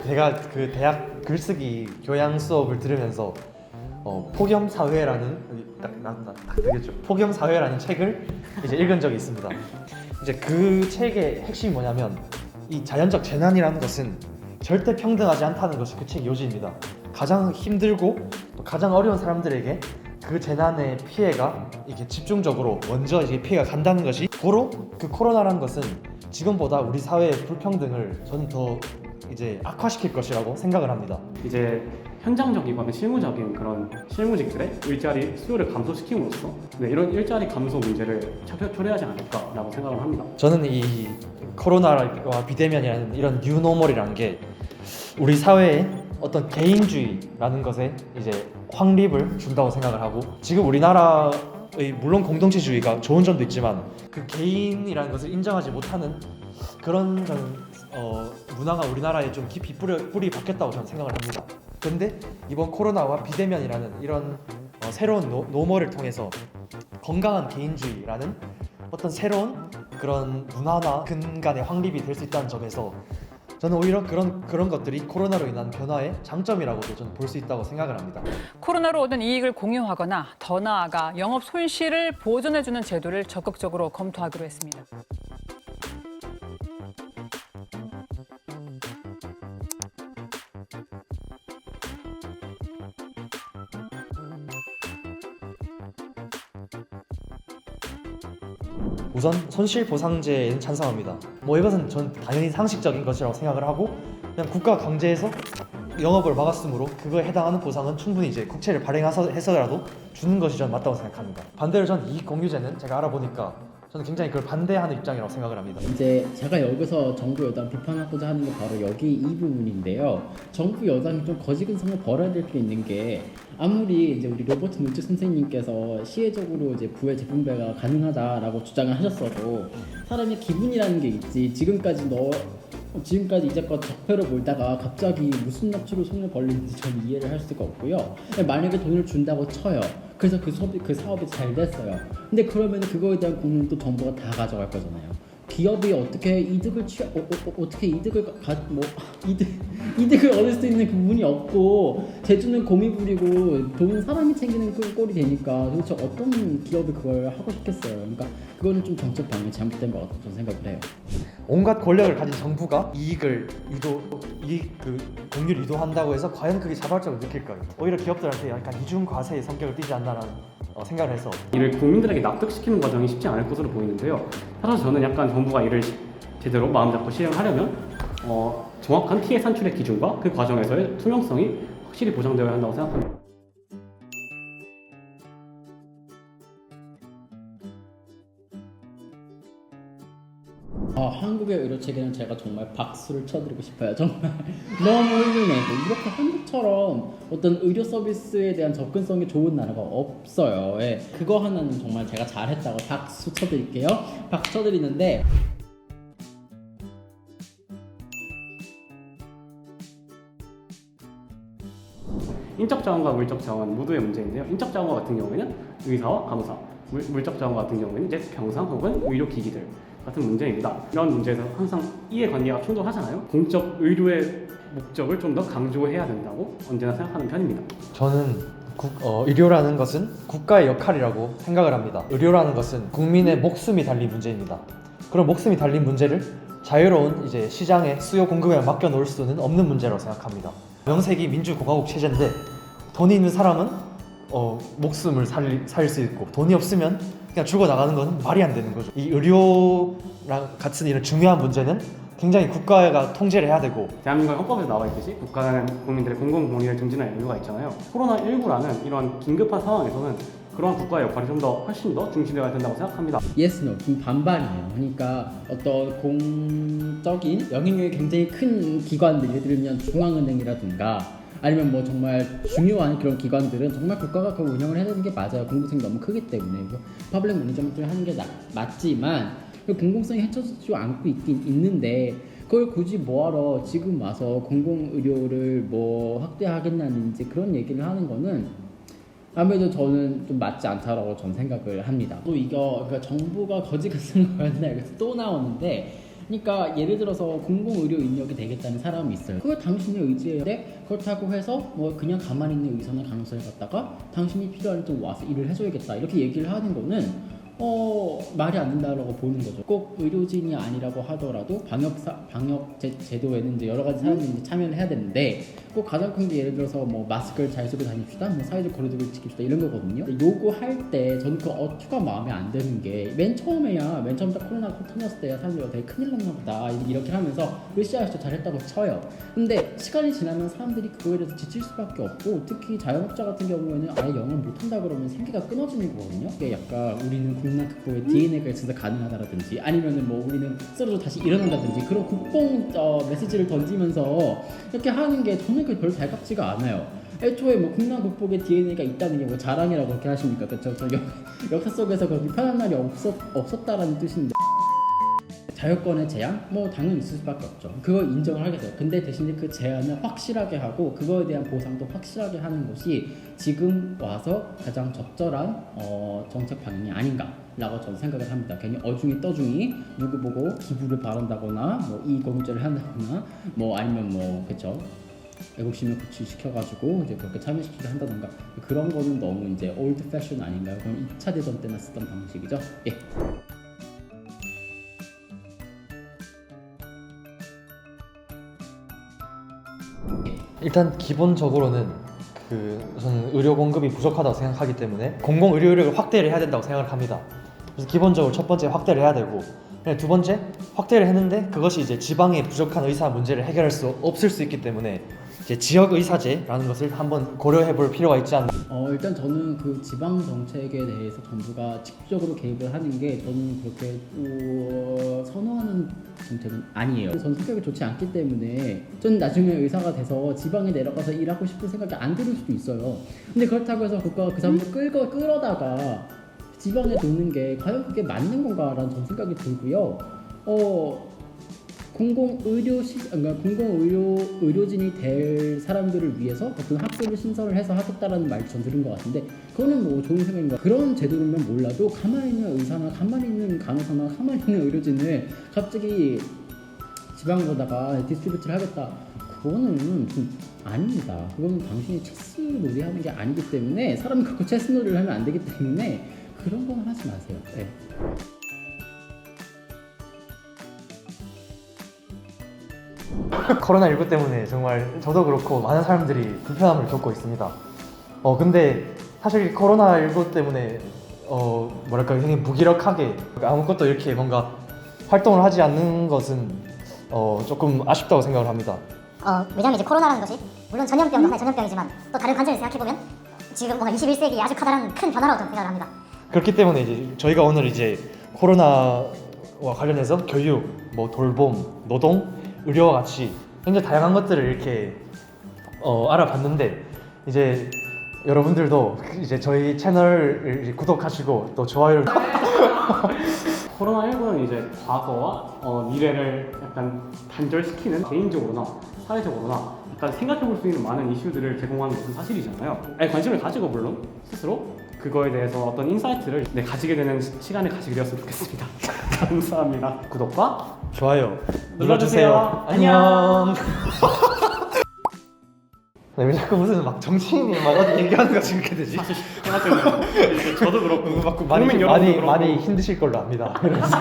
제가 그 대학 글쓰기 교양 수업을 들으면서 폭염 사회라는 딱 되겠죠. 폭염 사회라는 책을 이제 읽은 적이 있습니다. 이제 그 책의 핵심이 뭐냐면 이 자연적 재난이라는 것은 절대 평등하지 않다는 것이 그 책 요지입니다. 가장 힘들고 또 가장 어려운 사람들에게 그 재난의 피해가 이게 집중적으로 먼저 이제 피해가 간다는 것이 고로 그 코로나라는 것은 지금보다 우리 사회의 불평등을 저는 더 이제 악화시킬 것이라고 생각을 합니다. 이제 현장적이거나 실무적인 그런 실무직들의 일자리 수요를 감소시킴으로써 이런 일자리 감소 문제를 초래하지 않을까라고 생각을 합니다. 저는 이 코로나와 비대면이라는 이런 뉴노멀이라는 게 우리 사회에 어떤 개인주의라는 것에 이제 확립을 준다고 생각을 하고, 지금 우리나라의 물론 공동체주의가 좋은 점도 있지만 그 개인이라는 것을 인정하지 못하는 그런 저는 문화가 우리나라에 좀 깊이 뿌리 박혔다고 저는 생각을 합니다. 근데 이번 코로나와 비대면이라는 이런 새로운 노멀을 통해서 건강한 개인주의라는 어떤 새로운 그런 문화나 근간의 확립이 될 수 있다는 점에서 저는 오히려 그런 것들이 코로나로 인한 변화의 장점이라고도 저는 볼 수 있다고 생각을 합니다. 코로나로 얻은 이익을 공유하거나 더 나아가 영업 손실을 보전해주는 제도를 적극적으로 검토하기로 했습니다. 우선 손실보상제에는 찬성합니다. 이것은 전 당연히 상식적인 것이라고 생각을 하고, 그냥 국가가 강제해서 영업을 막았으므로 그거에 해당하는 보상은 충분히 이제 국채를 발행해서라도 주는 것이 전 맞다고 생각합니다. 반대로 전 이익공유제는 제가 알아보니까 저는 굉장히 그걸 반대하는 입장이라고 생각을 합니다. 이제 제가 여기서 정부 여당 비판하고자 하는 게 바로 여기 이 부분인데요. 정부 여당이 좀 거지근성을 벌여야 될 게 있는 게, 아무리 이제 우리 로버트 노츠 선생님께서 시혜적으로 이제 부의 재분배가 가능하다라고 주장을 하셨어도 사람의 기분이라는 게 있지. 지금까지 이제껏 적폐로 몰다가 갑자기 무슨 낯으로 손을 벌리는지 저는 이해를 할 수가 없고요. 만약에 돈을 준다고 쳐요. 그래서 그 사업이 잘 됐어요. 근데 그러면 그거에 대한 공유는 또 정부가 다 가져갈 거잖아요. 기업이 어떻게 이득을 이득을 얻을 수 있는 부분이 없고, 제주는 곰이 부리고 돈은 사람이 챙기는 그 꼴이 되니까 도대체 어떤 기업이 그걸 하고 싶겠어요. 그러니까 그거는 좀 정책 방향이 잘못된 것 같다고 저는 생각을 해요. 온갖 권력을 가진 정부가 공유를 유도한다고 해서 과연 그게 자발적으로 느낄까요? 오히려 기업들한테 약간 이중 과세의 성격을 띠지 않나라는 생각을 해서 이를 국민들에게 납득시키는 과정이 쉽지 않을 것으로 보이는데요. 사실 저는 약간 정부가 이를 제대로 마음 잡고 실행하려면 정확한 피해 산출의 기준과 그 과정에서의 투명성이 확실히 보장되어야 한다고 생각합니다. 한국의 의료 체계는 제가 정말 박수를 쳐드리고 싶어요. 정말 너무 훌륭해요. 이렇게 한국처럼 어떤 의료 서비스에 대한 접근성이 좋은 나라가 없어요. 예. 그거 하나는 정말 제가 잘했다고 박수 쳐드릴게요. 박수 쳐드리는데, 인적 자원과 물적 자원 모두의 문제인데요. 인적 자원과 같은 경우에는 의사와 간호사, 물적 자원과 같은 경우에는 이제 병상 혹은 의료기기들 같은 문제입니다. 이런 문제에서 항상 이해관계가 충돌하잖아요. 공적 의료의 목적을 좀 더 강조해야 된다고 언제나 생각하는 편입니다. 저는 의료라는 것은 국가의 역할이라고 생각을 합니다. 의료라는 것은 국민의 목숨이 달린 문제입니다. 그런 목숨이 달린 문제를 자유로운 이제 시장의 수요 공급에 맡겨놓을 수는 없는 문제라고 생각합니다. 명색이 민주공화국 체제인데 돈이 있는 사람은 목숨을 살 수 있고, 돈이 없으면 그냥 죽어나가는 것은 말이 안 되는 거죠. 이 의료랑 같은 이런 중요한 문제는 굉장히 국가가 통제를 해야 되고, 대한민국 헌법에서 나와 있듯이 국가는 국민들의 공공권리를 증진할 여유가 있잖아요. 코로나19라는 이런 긴급한 상황에서는 그러한 국가의 역할이 훨씬 더 중시되어야 된다고 생각합니다. yes, no, 반반이에요. 그러니까 어떤 공적인 영향력이 굉장히 큰 기관들, 예를 들면 중앙은행이라든가 아니면 뭐 정말 중요한 그런 기관들은 정말 국가가 그 운영을 해야 되는 게 맞아요. 공공성이 너무 크기 때문에. 퍼블릭 매니지먼트를 하는 게 맞지만 그 공공성이 해쳐지지 않고 있는데, 그걸 굳이 뭐하러 지금 와서 공공의료를 뭐 확대하겠다는지 그런 얘기를 하는 거는 아무래도 저는 좀 맞지 않다라고 저는 생각을 합니다. 또 이거 그러니까 정부가 거지같은 거였나, 그래서 또 나오는데, 그러니까 예를 들어서 공공의료 인력이 되겠다는 사람이 있어요. 그게 당신의 의지인데 그렇다고 해서 뭐 그냥 가만히 있는 의사나 간호사를 갖다가 당신이 필요할 때 와서 일을 해줘야겠다 이렇게 얘기를 하는 거는 말이 안 된다라고 보는 거죠. 꼭 의료진이 아니라고 하더라도 방역 제도에는 이제 여러 가지 사람들이 이제 참여를 해야 되는데 꼭 가장 큰 게 예를 들어서 뭐 마스크를 잘 쓰고 다닙시다, 뭐 사회적 거리두기를 지킵시다 이런 거거든요. 요구할 때 저는 그 어투가 마음에 안 드는 게 맨 처음 딱 코로나가 터졌을 때야 사람들이 되게 큰일 났나 보다 이렇게 하면서 으쌰으쌰 잘했다고 쳐요. 근데 시간이 지나면 사람들이 그거에 대해서 지칠 수밖에 없고 특히 자영업자 같은 경우에는 아예 영업을 못한다 그러면 생계가 끊어지는 거거든요. 이게 약간 우리는 국난 극복에 DNA가 있어서 가능하다라든지 아니면은 뭐 우리는 쓰러져 다시 일어난다든지 그런 국뽕 메시지를 던지면서 이렇게 하는 게 저는 그게 별 달갑지가 않아요. 애초에 뭐 국난 극복에 DNA가 있다는 게 뭐 자랑이라고 그렇게 하십니까? 그렇죠? 역사 속에서 그렇게 편한 날이 없었다라는 뜻인데 자유권의 제한? 뭐 당연히 있을 수밖에 없죠. 그걸 인정을 하겠어요. 근데 대신에 그 제한을 확실하게 하고 그거에 대한 보상도 확실하게 하는 것이 지금 와서 가장 적절한 정책 방향이 아닌가라고 저는 생각을 합니다. 괜히 어중이 떠중이 누구 보고 기부를 바란다거나 뭐 이익공유제를 한다거나 뭐 아니면 뭐 그쵸 애국심을 구취시켜가지고 이제 그렇게 참여시키게 한다던가 그런 거는 너무 이제 올드 패션 아닌가요? 그럼 2차 대전 때나 쓰던 방식이죠. 예. 일단 기본적으로는 저는 의료 공급이 부족하다고 생각하기 때문에 공공 의료 인력을 확대를 해야 된다고 생각을 합니다. 그래서 기본적으로 첫 번째 확대를 해야 되고 두 번째 확대를 했는데 그것이 이제 지방의 부족한 의사 문제를 해결할 수 없을 수 있기 때문에 이제 지역 의사제라는 것을 한번 고려해 볼 필요가 있지 않나. 일단 저는 그 지방 정책에 대해서 정부가 직접적으로 개입을 하는 게 저는 그렇게 선호하는 정책은 아니에요. 저는 성격이 좋지 않기 때문에 전 나중에 의사가 돼서 지방에 내려가서 일하고 싶은 생각이 안 들 수도 있어요. 근데 그렇다고 해서 국가가 그 사람들 끌어다가 지방에 두는 게 과연 그게 맞는 건가라는 전 생각이 들고요. 의료진이 될 사람들을 위해서 어떤 학교를 신설을 해서 하겠다라는 말도 전 들은 것 같은데 그거는 뭐 좋은 생각인가. 그런 제도면 몰라도 가만히 있는 의사나 가만히 있는 간호사나 가만히 있는 의료진을 갑자기 지방으로다가 디스트리뷰트를 하겠다. 그거는 좀 아닙니다. 그거는 당신이 체스 놀이 하는 게 아니기 때문에 사람이 갖고 체스 놀이를 하면 안 되기 때문에 그런 건 하지 마세요. 네. 코로나19 때문에 정말 저도 그렇고 많은 사람들이 불편함을 겪고 있습니다. 근데 사실 코로나19 때문에 뭐랄까 굉장히 무기력하게 아무것도 이렇게 뭔가 활동을 하지 않는 것은 조금 아쉽다고 생각을 합니다. 왜냐면 이제 코로나라는 것이 물론 전염병도 하나의 전염병이지만 또 다른 관점에서 생각해보면 지금 뭔가 21세기에 아주 커다란 큰 변화라고 저는 생각을 합니다. 그렇기 때문에 이제 저희가 오늘 이제 코로나와 관련해서 교육, 뭐 돌봄, 노동, 의료와 같이 굉장히 다양한 것들을 이렇게 알아봤는데 이제 여러분들도 이제 저희 채널을 구독하시고 또 좋아요를 코로나19는 이제 과거와 미래를 약간 단절시키는 개인적으로나 사회적으로나 약간 생각해볼 수 있는 많은 이슈들을 제공하는 것은 사실이잖아요. 관심을 가지고 물론 스스로 그거에 대해서 어떤 인사이트를 가지게 되는 시간을 가지게 되었으면 좋겠습니다. 감사합니다. 구독과 좋아요 눌러주세요. 안녕. 왜 자꾸 무슨 막 정치인이 막 어디 얘기하는 거 지금 이렇게 되지? 사실 저도 그렇고 막 국민 여러분도 그렇고 많이 힘드실 걸로 압니다. 그래서